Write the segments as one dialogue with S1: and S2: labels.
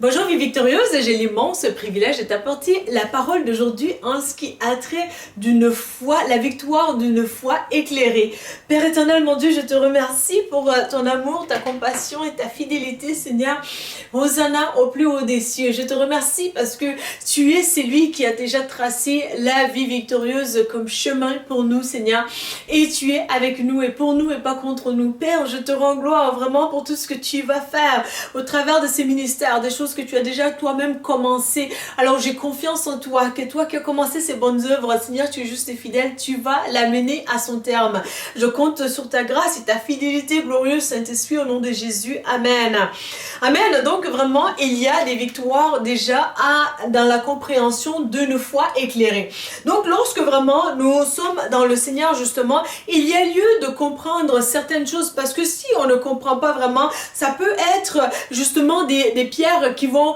S1: Bonjour Vie Victorieuse, j'ai l'immense privilège de t'apporter la parole d'aujourd'hui en ce qui a trait d'une foi, la victoire d'une foi éclairée. Père éternel, mon Dieu, je te remercie pour ton amour, ta compassion et ta fidélité, Seigneur. Hosanna au plus haut des cieux. Je te remercie parce que tu es celui qui a déjà tracé la vie victorieuse comme chemin pour nous, Seigneur. Et tu es avec nous et pour nous et pas contre nous. Père, je te rends gloire vraiment pour tout ce que tu vas faire au travers de ces ministères, des choses que tu as déjà toi-même commencé. Alors j'ai confiance en toi, que toi qui as commencé ces bonnes œuvres, Seigneur, tu es juste et fidèle, tu vas l'amener à son terme. Je compte sur ta grâce et ta fidélité glorieuse, Saint-Esprit, au nom de Jésus. Amen. Amen. Donc vraiment, il y a des victoires déjà dans la compréhension d'une foi éclairée. Donc lorsque vraiment nous sommes dans le Seigneur, justement, il y a lieu de comprendre certaines choses, parce que si on ne comprend pas vraiment, ça peut être justement des pierres qui vont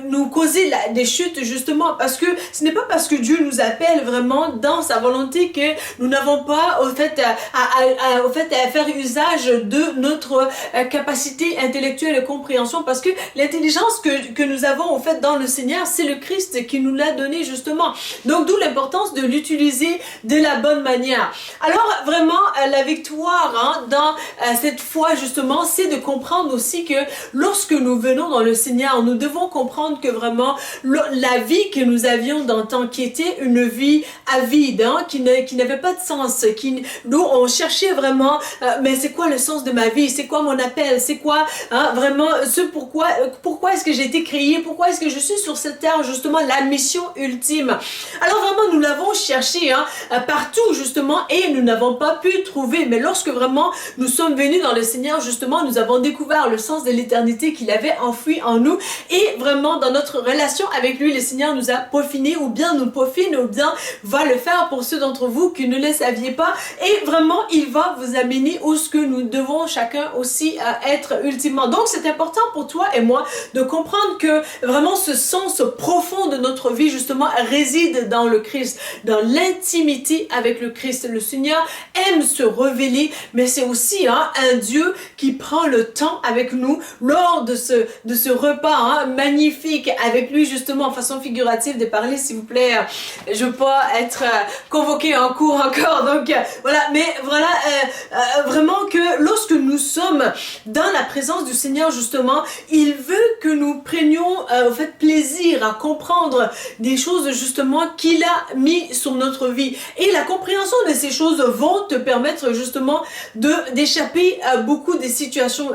S1: nous causer des chutes, justement, parce que ce n'est pas parce que Dieu nous appelle vraiment dans sa volonté que nous n'avons pas au fait à faire usage de notre capacité intellectuelle et compréhension, parce que l'intelligence que nous avons au fait dans le Seigneur, c'est le Christ qui nous l'a donné, justement. Donc d'où l'importance de l'utiliser de la bonne manière. Alors vraiment la victoire dans cette foi, justement, c'est de comprendre aussi que lorsque nous venons dans le Seigneur, nous devons comprendre que vraiment la vie que nous avions dans le temps, qui était une vie avide, qui n'avait pas de sens, nous on cherchait vraiment, mais c'est quoi le sens de ma vie, c'est quoi mon appel, c'est quoi vraiment pourquoi est-ce que j'ai été créé, pourquoi est-ce que je suis sur cette terre, justement la mission ultime. Alors vraiment nous l'avons cherché partout, justement, et nous n'avons pas pu trouver, mais lorsque vraiment nous sommes venus dans le Seigneur, justement, nous avons découvert le sens de l'éternité qu'il avait enfoui en nous, et vraiment dans notre relation avec lui, le Seigneur nous a peaufiné, ou bien nous peaufine, ou bien va le faire pour ceux d'entre vous qui ne le saviez pas, et vraiment il va vous amener où ce que nous devons chacun aussi être ultimement. Donc c'est important pour toi et moi de comprendre que vraiment ce sens profond de notre vie, justement, réside dans le Christ, dans l'intimité avec le Christ. Le Seigneur aime se révéler, mais c'est aussi un Dieu qui prend le temps avec nous lors de ce repas magnifique avec lui, justement, en façon figurative de parler, s'il vous plaît. Je veux pas être convoqué en cours encore, donc voilà, mais voilà, vraiment que lorsque nous sommes dans la présence du Seigneur, justement, il veut que nous prenions au fait plaisir à comprendre des choses, justement, qu'il a mis sur notre vie. Et la compréhension de ces choses vont te permettre, justement, d'échapper à beaucoup des situations,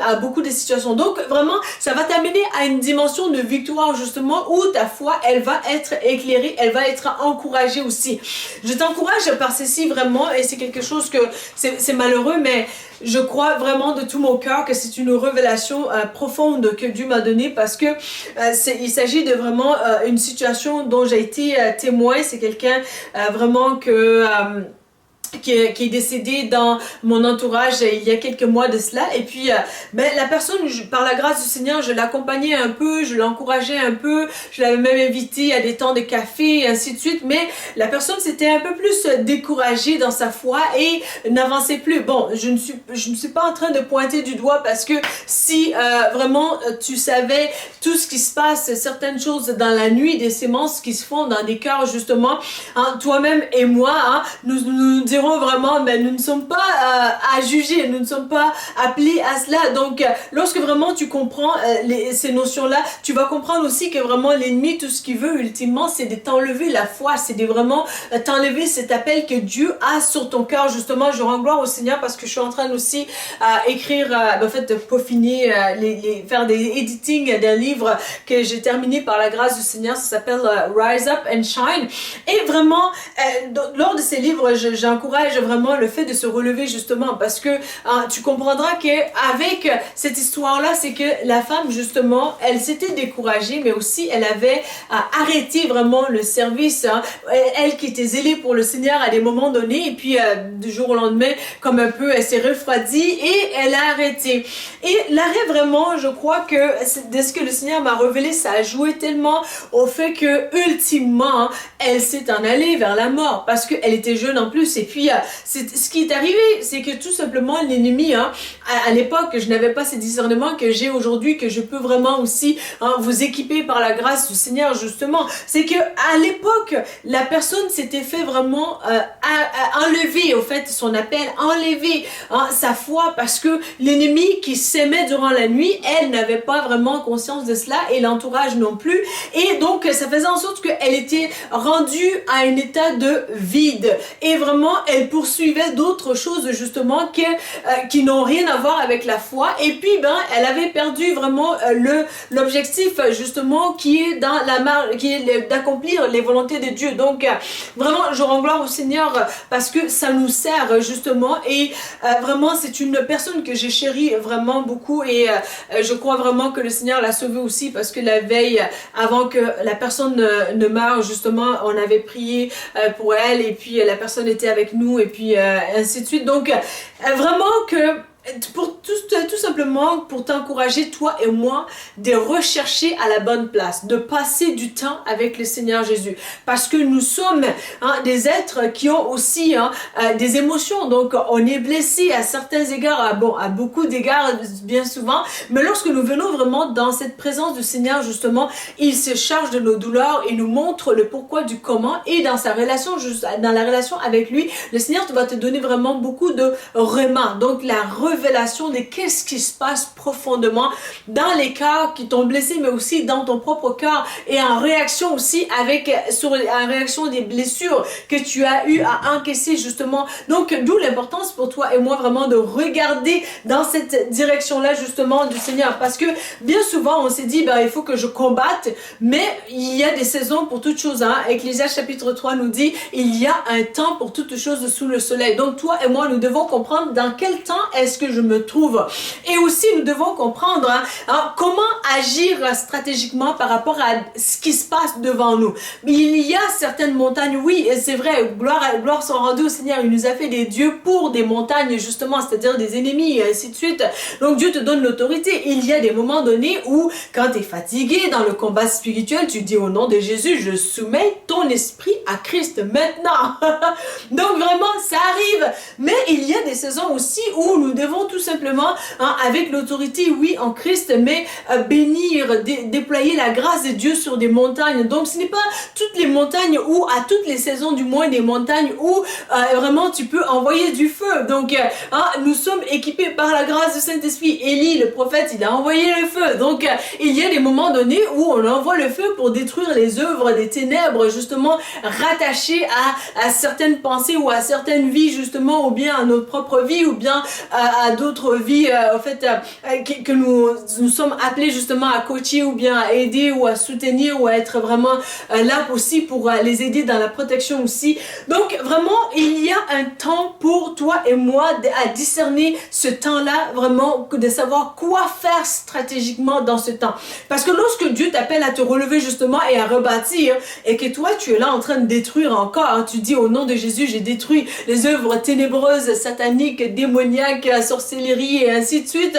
S1: Donc vraiment, ça va t'amener à une dimension de victoire, justement, où ta foi, elle va être éclairée, elle va être encouragée aussi. Je t'encourage par ceci, vraiment, et c'est quelque chose que c'est malheureux, mais je crois vraiment de tout mon cœur que c'est une révélation profonde que Dieu m'a donnée, parce que il s'agit de vraiment une situation dont j'ai été témoin. C'est quelqu'un vraiment qui est décédé dans mon entourage il y a quelques mois de cela, et puis la personne, par la grâce du Seigneur, je l'accompagnais un peu, je l'encourageais un peu, je l'avais même invité à des temps de café et ainsi de suite, mais la personne s'était un peu plus découragée dans sa foi et n'avançait plus. Bon, je ne suis pas en train de pointer du doigt, parce que si vraiment tu savais tout ce qui se passe, certaines choses dans la nuit, des sémences qui se font dans des cœurs, justement, toi-même et moi, nous dirons vraiment, mais nous ne sommes pas à juger, nous ne sommes pas appelés à cela. Donc lorsque vraiment tu comprends ces notions-là, tu vas comprendre aussi que vraiment l'ennemi, tout ce qu'il veut ultimement, c'est de t'enlever la foi, c'est de vraiment t'enlever cet appel que Dieu a sur ton cœur. Justement, je rends gloire au Seigneur parce que je suis en train aussi écrire, en fait, peaufiner, faire des editing d'un livre que j'ai terminé par la grâce du Seigneur. Ça s'appelle Rise Up and Shine. Et vraiment, lors de ces livres, j'encourage vraiment le fait de se relever, justement, parce que tu comprendras que avec cette histoire-là, c'est que la femme, justement, elle s'était découragée, mais aussi elle avait arrêté vraiment le service. Elle qui était zélée pour le Seigneur à des moments donnés, et puis du jour au lendemain, comme un peu, elle s'est refroidie et elle a arrêté. Et l'arrêt, vraiment, je crois que de ce que le Seigneur m'a révélé, ça a joué tellement au fait que ultimement, elle s'est en allée vers la mort, parce qu'elle était jeune en plus, et puis ce qui est arrivé, c'est que tout simplement l'ennemi, hein, à l'époque, je n'avais pas ces discernements que j'ai aujourd'hui, que je peux vraiment aussi vous équiper par la grâce du Seigneur, justement. C'est que à l'époque, la personne s'était fait vraiment enlever, au fait, son appel, enlever sa foi, parce que l'ennemi qui s'aimait durant la nuit, elle n'avait pas vraiment conscience de cela, et l'entourage non plus. Et donc, ça faisait en sorte qu'elle était rendue à un état de vide. Et vraiment, elle poursuivait d'autres choses, justement, qui n'ont rien à voir avec la foi. Et puis, elle avait perdu vraiment l'objectif, justement, qui est d'accomplir les volontés de Dieu. Donc, vraiment, je rends gloire au Seigneur parce que ça nous sert, justement. Et vraiment, c'est une personne que j'ai chérie vraiment beaucoup. Et je crois vraiment que le Seigneur l'a sauvée aussi parce que la veille, avant que la personne ne meure, justement, on avait prié pour elle. Et puis, la personne était avec nous. Et puis, ainsi de suite. Donc, vraiment que pour tout simplement pour t'encourager, toi et moi, de rechercher à la bonne place, de passer du temps avec le Seigneur Jésus, parce que nous sommes des êtres qui ont aussi des émotions. Donc on est blessé à certains égards, à beaucoup d'égards bien souvent, mais lorsque nous venons vraiment dans cette présence du Seigneur, justement, il se charge de nos douleurs et nous montre le pourquoi du comment, et dans dans la relation avec lui, le Seigneur va te donner vraiment beaucoup de remords. Donc la révélation de qu'est-ce qui se passe profondément dans les cœurs qui t'ont blessé, mais aussi dans ton propre cœur, et en réaction aussi en réaction des blessures que tu as eu à encaisser, justement. Donc d'où l'importance pour toi et moi vraiment de regarder dans cette direction-là, justement, du Seigneur, parce que bien souvent on s'est dit il faut que je combatte, mais il y a des saisons pour toutes choses. Ecclésiaste chapitre 3 nous dit il y a un temps pour toutes choses sous le soleil. Donc toi et moi, nous devons comprendre dans quel temps est-ce que je me trouve, et aussi nous devons comprendre comment agir stratégiquement par rapport à ce qui se passe devant nous. Il y a certaines montagnes, oui, c'est vrai, gloire soit rendue au Seigneur, il nous a fait des dieux pour des montagnes, justement, c'est-à-dire des ennemis, et ainsi de suite. Donc Dieu te donne l'autorité. Il y a des moments donnés où, quand tu es fatigué dans le combat spirituel, tu dis au nom de Jésus, je soumets ton esprit à Christ maintenant. Donc vraiment, ça arrive. Mais il y a des saisons aussi où nous devons tout simplement, avec l'autorité, oui, en Christ, mais bénir, déployer la grâce de Dieu sur des montagnes. Donc ce n'est pas toutes les montagnes ou à toutes les saisons, du moins, des montagnes où vraiment tu peux envoyer du feu. Donc nous sommes équipés par la grâce du Saint-Esprit. Élie, le prophète, il a envoyé le feu. Donc il y a des moments donnés où on envoie le feu pour détruire les œuvres des ténèbres, justement, rattachées à certaines pensées ou à certaines vies, justement, ou bien à notre propre vie, ou bien à d'autres vies, que nous sommes appelés justement à coacher, ou bien à aider, ou à soutenir, ou à être vraiment là aussi pour les aider dans la protection aussi. Donc vraiment, il y a un temps pour toi et moi à discerner ce temps-là, vraiment, de savoir quoi faire stratégiquement dans ce temps. Parce que lorsque Dieu t'appelle à te relever, justement, et à rebâtir, et que toi tu es là en train de détruire encore, tu dis au nom de Jésus, j'ai détruit les œuvres ténébreuses, sataniques, démoniaques, la sorcellerie, et ainsi de suite.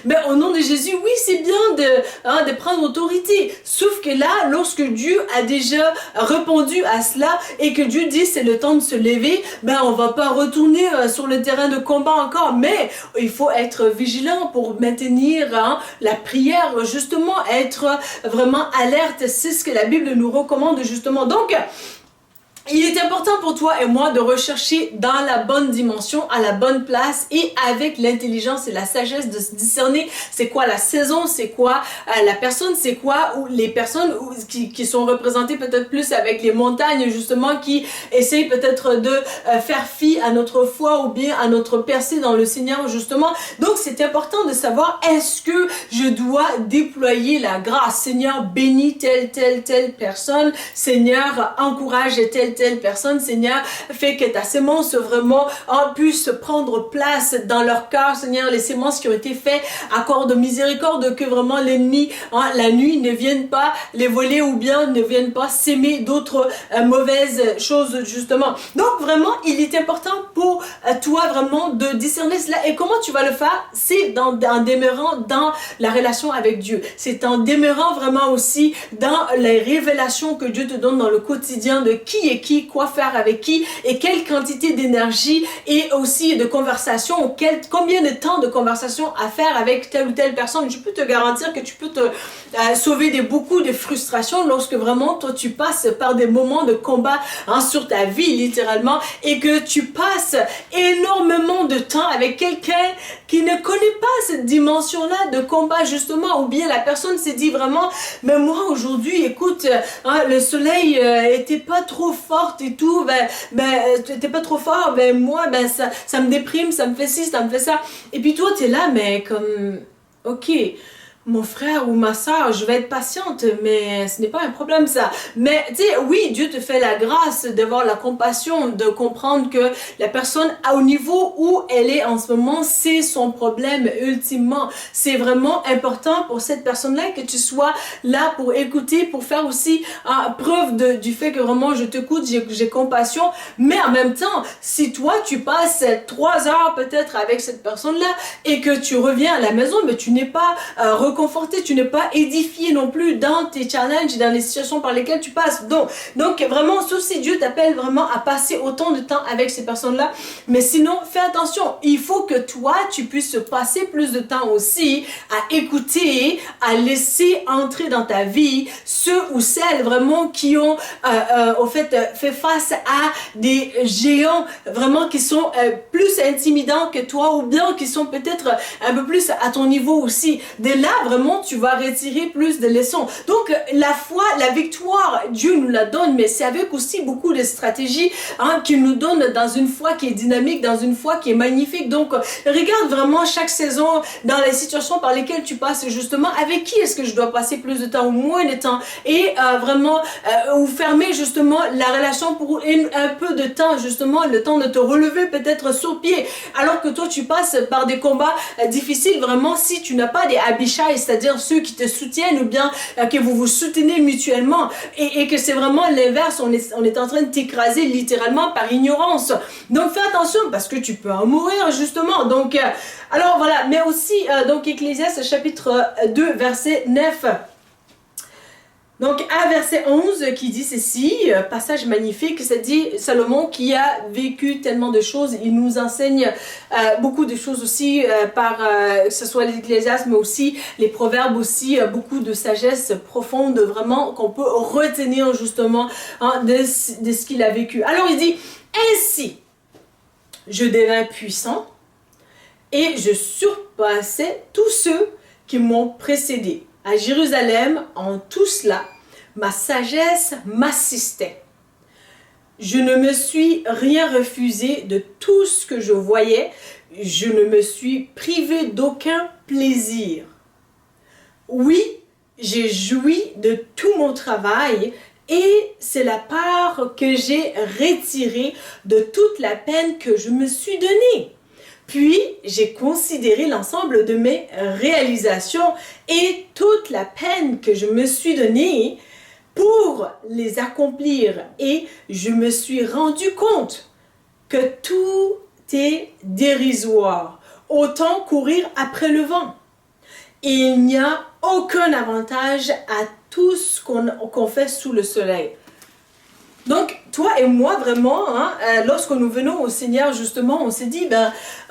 S1: Mais au nom de Jésus, oui, c'est bien de prendre autorité. Sauf que là, lorsque Dieu a déjà répondu à cela, et que Dieu dit c'est le temps de se lever, on va pas retourner sur le terrain de combat encore, mais il faut être vigilant pour maintenir la prière, justement, être vraiment alerte. C'est ce que la Bible nous recommande, justement. Donc, il est important pour toi et moi de rechercher dans la bonne dimension, à la bonne place, et avec l'intelligence et la sagesse de discerner c'est quoi la saison, c'est quoi la personne, c'est quoi, ou les personnes qui sont représentées peut-être plus avec les montagnes, justement, qui essayent peut-être de faire fi à notre foi ou bien à notre percée dans le Seigneur, justement. Donc c'est important de savoir, est-ce que je dois déployer la grâce? Seigneur, bénis telle personne. Seigneur, encourage telle personne. Seigneur, fais que ta sémence vraiment puisse prendre place dans leur cœur. Seigneur, les sémences qui ont été faites, accorde miséricorde, que vraiment l'ennemi, la nuit, ne vienne pas les voler, ou bien ne vienne pas s'aimer d'autres mauvaises choses, justement. Donc vraiment, il est important pour toi vraiment de discerner cela. Et comment tu vas le faire? C'est en demeurant dans la relation avec Dieu. C'est en demeurant vraiment aussi dans les révélations que Dieu te donne dans le quotidien de qui est qui, quoi faire avec qui et quelle quantité d'énergie et aussi de conversation, combien de temps de conversation à faire avec telle ou telle personne. Je peux te garantir que tu peux te sauver beaucoup de frustrations lorsque vraiment toi tu passes par des moments de combat sur ta vie littéralement et que tu passes énormément de temps avec quelqu'un qui ne connaît pas cette dimension-là de combat justement, ou bien la personne s'est dit vraiment, mais moi aujourd'hui, écoute, le soleil était pas trop fort et tout, était pas trop fort, moi, ça me déprime, ça me fait ci, ça me fait ça. Et puis toi, t'es là, mais comme, ok, mon frère ou ma soeur, je vais être patiente, mais ce n'est pas un problème ça. Mais tu sais, oui, Dieu te fait la grâce d'avoir la compassion, de comprendre que la personne, au niveau où elle est en ce moment, c'est son problème ultimement. C'est vraiment important pour cette personne-là que tu sois là pour écouter, pour faire aussi preuve du fait que vraiment je t'écoute, j'ai compassion. Mais en même temps, si toi tu passes 3 heures peut-être avec cette personne-là et que tu reviens à la maison, mais tu n'es pas conforté, tu n'es pas édifié non plus dans tes challenges, dans les situations par lesquelles tu passes. Donc vraiment, sauf si Dieu t'appelle vraiment à passer autant de temps avec ces personnes-là, mais sinon, fais attention, il faut que toi, tu puisses passer plus de temps aussi à écouter, à laisser entrer dans ta vie ceux ou celles vraiment qui ont au fait fait face à des géants vraiment qui sont plus intimidants que toi, ou bien qui sont peut-être un peu plus à ton niveau aussi. De là, vraiment, tu vas retirer plus de leçons. Donc, la foi, la victoire, Dieu nous la donne, mais c'est avec aussi beaucoup de stratégies qu'il nous donne dans une foi qui est dynamique, dans une foi qui est magnifique. Donc, regarde vraiment chaque saison dans les situations par lesquelles tu passes, justement, avec qui est-ce que je dois passer plus de temps ou moins de temps, et vraiment, ou fermer justement la relation pour un peu de temps, justement, le temps de te relever peut-être sur pied, alors que toi, tu passes par des combats difficiles, vraiment, si tu n'as pas des Abishai, c'est-à-dire ceux qui te soutiennent, ou bien que vous vous soutenez mutuellement, et que c'est vraiment l'inverse, on est en train de t'écraser littéralement par ignorance. Donc fais attention parce que tu peux en mourir justement. Donc alors voilà, mais aussi donc Ecclésiaste chapitre 2 verset 9. Donc, à verset 11 qui dit ceci, passage magnifique, ça dit Salomon qui a vécu tellement de choses, il nous enseigne beaucoup de choses aussi, que ce soit l'Ecclésiaste, mais aussi les proverbes aussi, beaucoup de sagesse profonde vraiment qu'on peut retenir justement de ce qu'il a vécu. Alors il dit, ainsi, je devins puissant et je surpassais tous ceux qui m'ont précédé. À Jérusalem, en tout cela, ma sagesse m'assistait. Je ne me suis rien refusé de tout ce que je voyais. Je ne me suis privé d'aucun plaisir. Oui, j'ai joui de tout mon travail et c'est la part que j'ai retirée de toute la peine que je me suis donnée. Puis, j'ai considéré l'ensemble de mes réalisations et toute la peine que je me suis donnée pour les accomplir. Et je me suis rendu compte que tout est dérisoire. Autant courir après le vent. Et il n'y a aucun avantage à tout ce qu'on fait sous le soleil. Donc, toi et moi, vraiment, lorsque nous venons au Seigneur, justement, on s'est dit,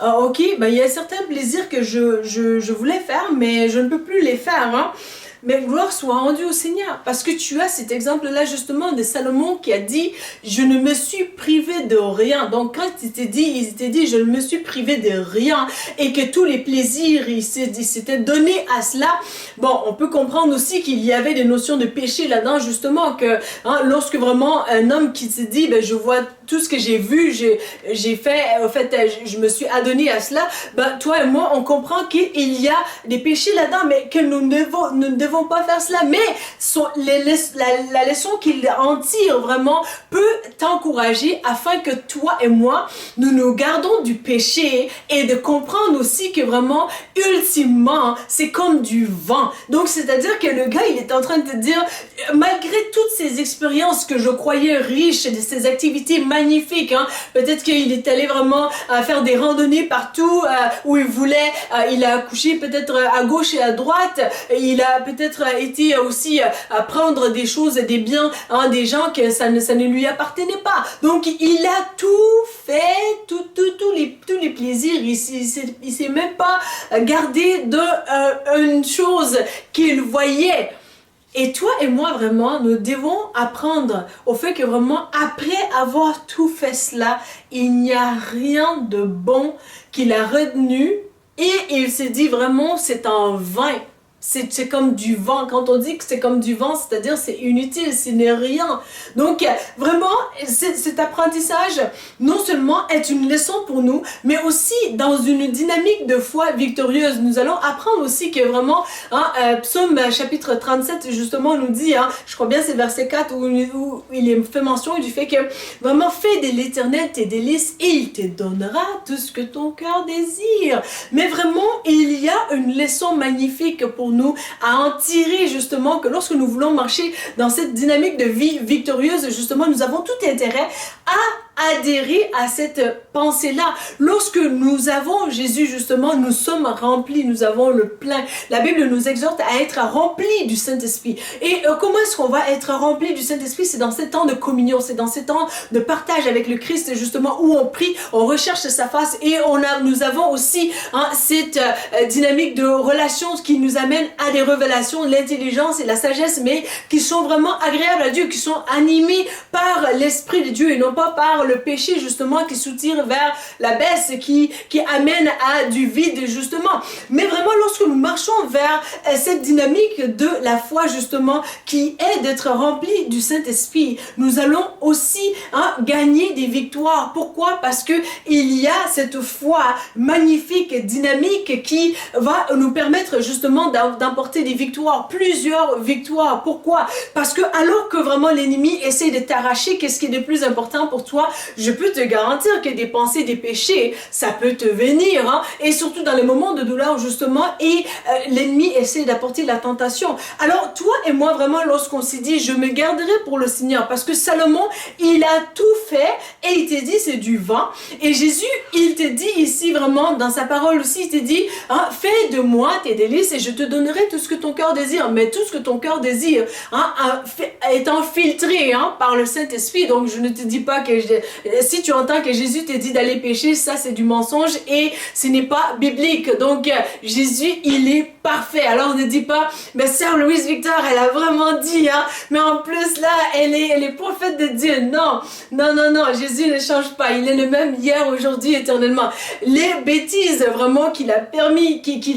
S1: ok, il y a certains plaisirs que je voulais faire, mais je ne peux plus les faire. Mais gloire soit rendue au Seigneur. Parce que tu as cet exemple-là, justement, de Salomon qui a dit, je ne me suis privé de rien. Donc, quand il s'était dit, je ne me suis privé de rien, et que tous les plaisirs, il s'était donné à cela. Bon, on peut comprendre aussi qu'il y avait des notions de péché là-dedans, justement, que lorsque vraiment un homme qui se dit, je vois tout ce que j'ai vu, j'ai fait, en fait, je me suis adonné à cela, toi et moi, on comprend qu'il y a des péchés là-dedans, mais que nous ne devons pas faire cela, mais la leçon qu'il en tire vraiment peut t'encourager afin que toi et moi, nous nous gardons du péché et de comprendre aussi que vraiment, ultimement, c'est comme du vent. Donc, c'est-à-dire que le gars, il est en train de te dire, malgré toutes ces expériences que je croyais riches, de ces activités magnifiques, peut-être qu'il est allé vraiment faire des randonnées partout où il voulait, il a couché peut-être à gauche et à droite, il a peut-être peut-être été aussi prendre des choses, des biens, hein, des gens que ça ne lui appartenait pas. Donc il a tout fait, tous les plaisirs. Il s'est même pas gardé de une chose qu'il voyait. Et toi et moi, vraiment, nous devons apprendre au fait que vraiment, après avoir tout fait cela, il n'y a rien de bon qu'il a retenu. Et il s'est dit vraiment, c'est en vain. C'est comme du vent. Quand on dit que c'est comme du vent, c'est-à-dire c'est inutile, ce n'est rien. Donc vraiment, cet apprentissage, non seulement est une leçon pour nous, mais aussi dans une dynamique de foi victorieuse. Nous allons apprendre aussi que vraiment, Psaume chapitre 37, justement, nous dit, je crois bien c'est verset 4, où il est fait mention du fait que vraiment, fais de l'Éternel tes délices et il te donnera tout ce que ton cœur désire. Mais vraiment, il y a une leçon magnifique pour nous à en tirer justement que lorsque nous voulons marcher dans cette dynamique de vie victorieuse, justement, nous avons tout intérêt à adhérer à cette pensée-là. Lorsque nous avons Jésus, justement, nous sommes remplis, nous avons le plein. La Bible nous exhorte à être remplis du Saint-Esprit. Et comment est-ce qu'on va être remplis du Saint-Esprit? C'est dans ces temps de communion, c'est dans ces temps de partage avec le Christ, justement, où on prie, on recherche sa face et nous avons aussi cette dynamique de relation qui nous amène à des révélations, l'intelligence et la sagesse, mais qui sont vraiment agréables à Dieu, qui sont animés par l'Esprit de Dieu et non pas par le péché, justement, qui soutire vers la baisse, qui amène à du vide, justement. Mais vraiment, lorsque nous marchons vers cette dynamique de la foi, justement, qui est d'être rempli du Saint-Esprit, nous allons aussi gagner des victoires. Pourquoi? Parce que il y a cette foi magnifique, dynamique, qui va nous permettre, justement, d'emporter des victoires, plusieurs victoires. Pourquoi? Parce que alors que vraiment l'ennemi essaie de t'arracher, qu'est-ce qui est le plus important pour toi? Je peux te garantir que des pensées, des péchés, ça peut te venir, et surtout dans les moments de douleur, justement, et l'ennemi essaie d'apporter la tentation. Alors, toi et moi, vraiment, lorsqu'on s'est dit, je me garderai pour le Seigneur, parce que Salomon, il a tout fait, et il t'a dit, c'est du vent, et Jésus, il te dit ici, vraiment, dans sa parole aussi, il te dit, fais de moi tes délices, et je te donnerai tout ce que ton cœur désire, mais tout ce que ton cœur désire, étant filtré par le Saint-Esprit. Donc, je ne te dis pas que si tu entends que Jésus te dit d'aller pécher, ça c'est du mensonge et ce n'est pas biblique. Donc Jésus, il est parfait. Alors ne dis pas, mais sœur Louise Victor, elle a vraiment dit, mais en plus là, elle est prophète de Dieu. Non, Jésus ne change pas. Il est le même hier, aujourd'hui, éternellement. Les bêtises vraiment qu'il a permis, qui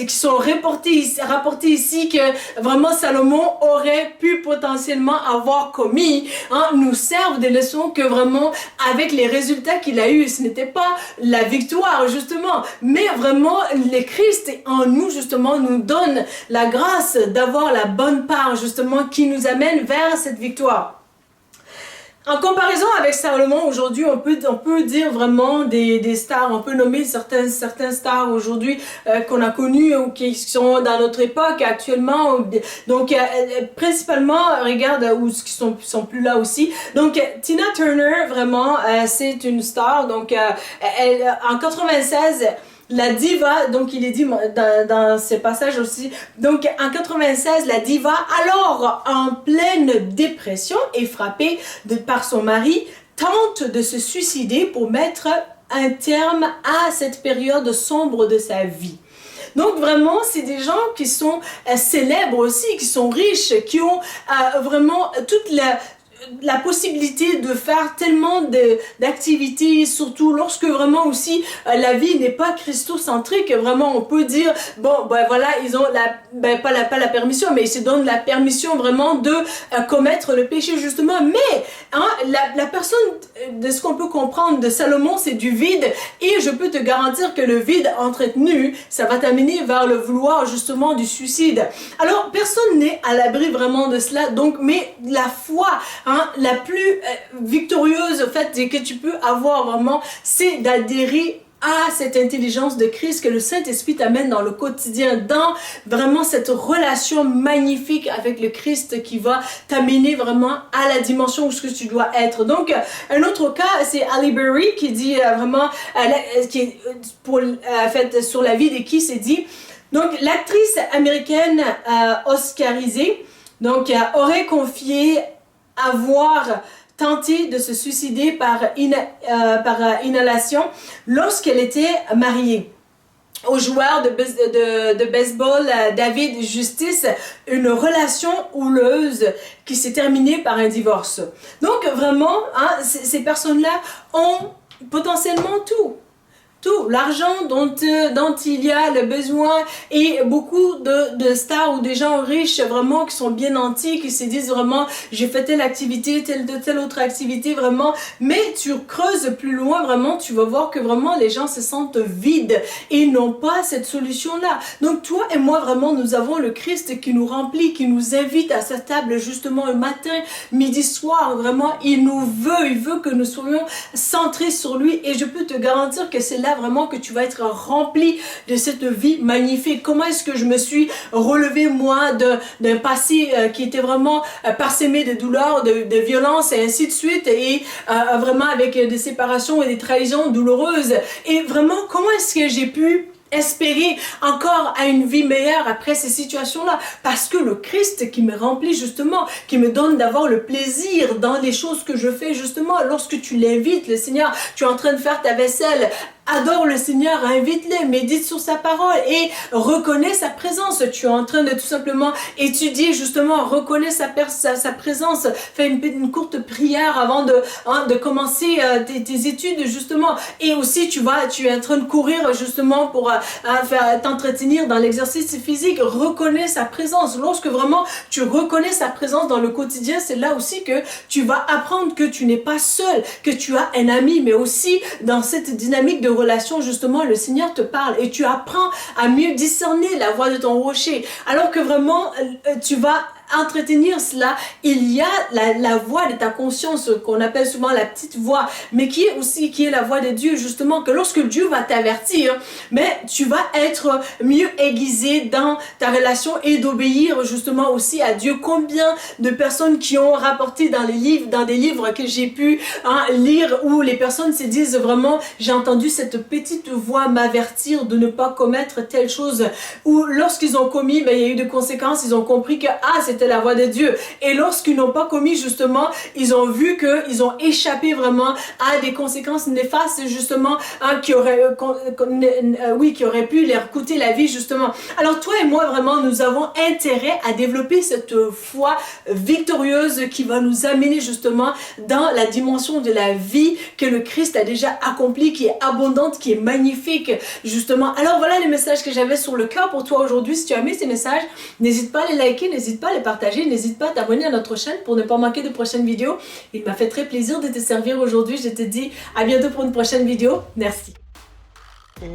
S1: sont rapportées ici, que vraiment Salomon aurait pu potentiellement avoir commis, nous servent des leçons que vraiment, avec les résultats qu'il a eu, ce n'était pas la victoire, justement, mais vraiment, le Christ en nous, justement, nous donne la grâce d'avoir la bonne part, justement, qui nous amène vers cette victoire. En comparaison avec Salomon, aujourd'hui, on peut dire vraiment des stars, on peut nommer certains stars aujourd'hui qu'on a connus ou qui sont dans notre époque actuellement. Donc, principalement, regarde, ou qui sont plus là aussi. Donc, Tina Turner, vraiment, c'est une star. Donc, en 96, la diva, donc il est dit dans ces passages aussi, donc en 96, la diva, alors en pleine dépression et frappée par son mari, tente de se suicider pour mettre un terme à cette période sombre de sa vie. Donc vraiment, c'est des gens qui sont célèbres aussi, qui sont riches, qui ont vraiment toute la possibilité de faire tellement d'activités, surtout lorsque vraiment aussi la vie n'est pas christocentrique. Vraiment, on peut dire, bon, ben voilà, ils ont pas la permission, mais ils se donnent la permission vraiment de commettre le péché, justement. Mais la personne, de ce qu'on peut comprendre de Salomon, c'est du vide, et je peux te garantir que le vide entretenu, ça va t'amener vers le vouloir, justement, du suicide. Alors, personne n'est à l'abri vraiment de cela, donc, mais la foi, la plus victorieuse, en fait, que tu peux avoir vraiment, c'est d'adhérer à cette intelligence de Christ que le Saint-Esprit t'amène dans le quotidien, dans vraiment cette relation magnifique avec le Christ qui va t'amener vraiment à la dimension où ce que tu dois être. Donc, un autre cas, c'est Ali Berry qui dit vraiment, qui est sur la vie de qui s'est dit, Donc, l'actrice américaine oscarisée aurait confié avoir tenté de se suicider par inhalation lorsqu'elle était mariée au joueur de baseball David Justice, une relation houleuse qui s'est terminée par un divorce. Donc vraiment, hein, ces personnes-là ont potentiellement tout, l'argent dont il y a le besoin, et beaucoup de stars ou des gens riches vraiment qui sont bien nantis, qui se disent vraiment j'ai fait telle activité, telle autre activité vraiment, mais tu creuses plus loin vraiment, tu vas voir que vraiment les gens se sentent vides et n'ont pas cette solution-là. Donc toi et moi vraiment, nous avons le Christ qui nous remplit, qui nous invite à sa table justement un matin, midi, soir, vraiment il veut que nous soyons centrés sur lui, et je peux te garantir que c'est là vraiment que tu vas être rempli de cette vie magnifique. Comment est-ce que je me suis relevé moi d'un passé qui était vraiment parsemé de douleurs, de violences et ainsi de suite, et vraiment avec des séparations et des trahisons douloureuses, et vraiment comment est-ce que j'ai pu espérer encore à une vie meilleure après ces situations-là, parce que le Christ qui me remplit justement, qui me donne d'avoir le plaisir dans les choses que je fais justement, lorsque tu l'invites, le Seigneur, tu es en train de faire ta vaisselle, adore le Seigneur, invite-le, médite sur sa parole et reconnais sa présence. Tu es en train de tout simplement étudier justement, reconnais sa présence, fais une courte prière avant de commencer tes études justement, et aussi tu es en train de courir justement pour t'entretenir dans l'exercice physique. Reconnais sa présence. Lorsque vraiment tu reconnais sa présence dans le quotidien, c'est là aussi que tu vas apprendre que tu n'es pas seul, que tu as un ami, mais aussi dans cette dynamique de relation justement, le Seigneur te parle et tu apprends à mieux discerner la voix de ton rocher, alors que vraiment tu vas entretenir cela. Il y a la voix de ta conscience qu'on appelle souvent la petite voix, mais qui est la voix de Dieu justement, que lorsque Dieu va t'avertir, mais tu vas être mieux aiguisé dans ta relation et d'obéir justement aussi à Dieu. Combien de personnes qui ont rapporté dans des livres que j'ai pu lire, où les personnes se disent vraiment j'ai entendu cette petite voix m'avertir de ne pas commettre telle chose, ou lorsqu'ils ont commis, il y a eu des conséquences, ils ont compris que c'était la voix de Dieu, et lorsqu'ils n'ont pas commis justement, ils ont vu qu'ils ont échappé vraiment à des conséquences néfastes justement, qui auraient pu leur coûter la vie justement. Alors toi et moi vraiment, nous avons intérêt à développer cette foi victorieuse qui va nous amener justement dans la dimension de la vie que le Christ a déjà accomplie, qui est abondante, qui est magnifique justement. Alors voilà les messages que j'avais sur le cœur pour toi aujourd'hui. Si tu as aimé ces messages, n'hésite pas à les liker, n'hésite pas à les partager, n'hésite pas à t'abonner à notre chaîne pour ne pas manquer de prochaines vidéos. Il m'a fait très plaisir de te servir aujourd'hui. Je te dis à bientôt pour une prochaine vidéo. Merci.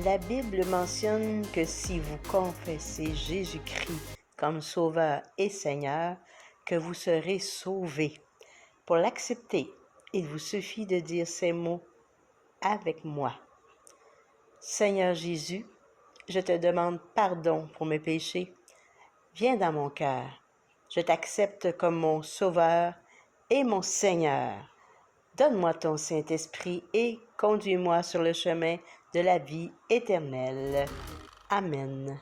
S2: La Bible mentionne que si vous confessez Jésus-Christ comme Sauveur et Seigneur, que vous serez sauvés. Pour l'accepter, il vous suffit de dire ces mots avec moi. Seigneur Jésus, je te demande pardon pour mes péchés. Viens dans mon cœur. Je t'accepte comme mon Sauveur et mon Seigneur. Donne-moi ton Saint-Esprit et conduis-moi sur le chemin de la vie éternelle. Amen.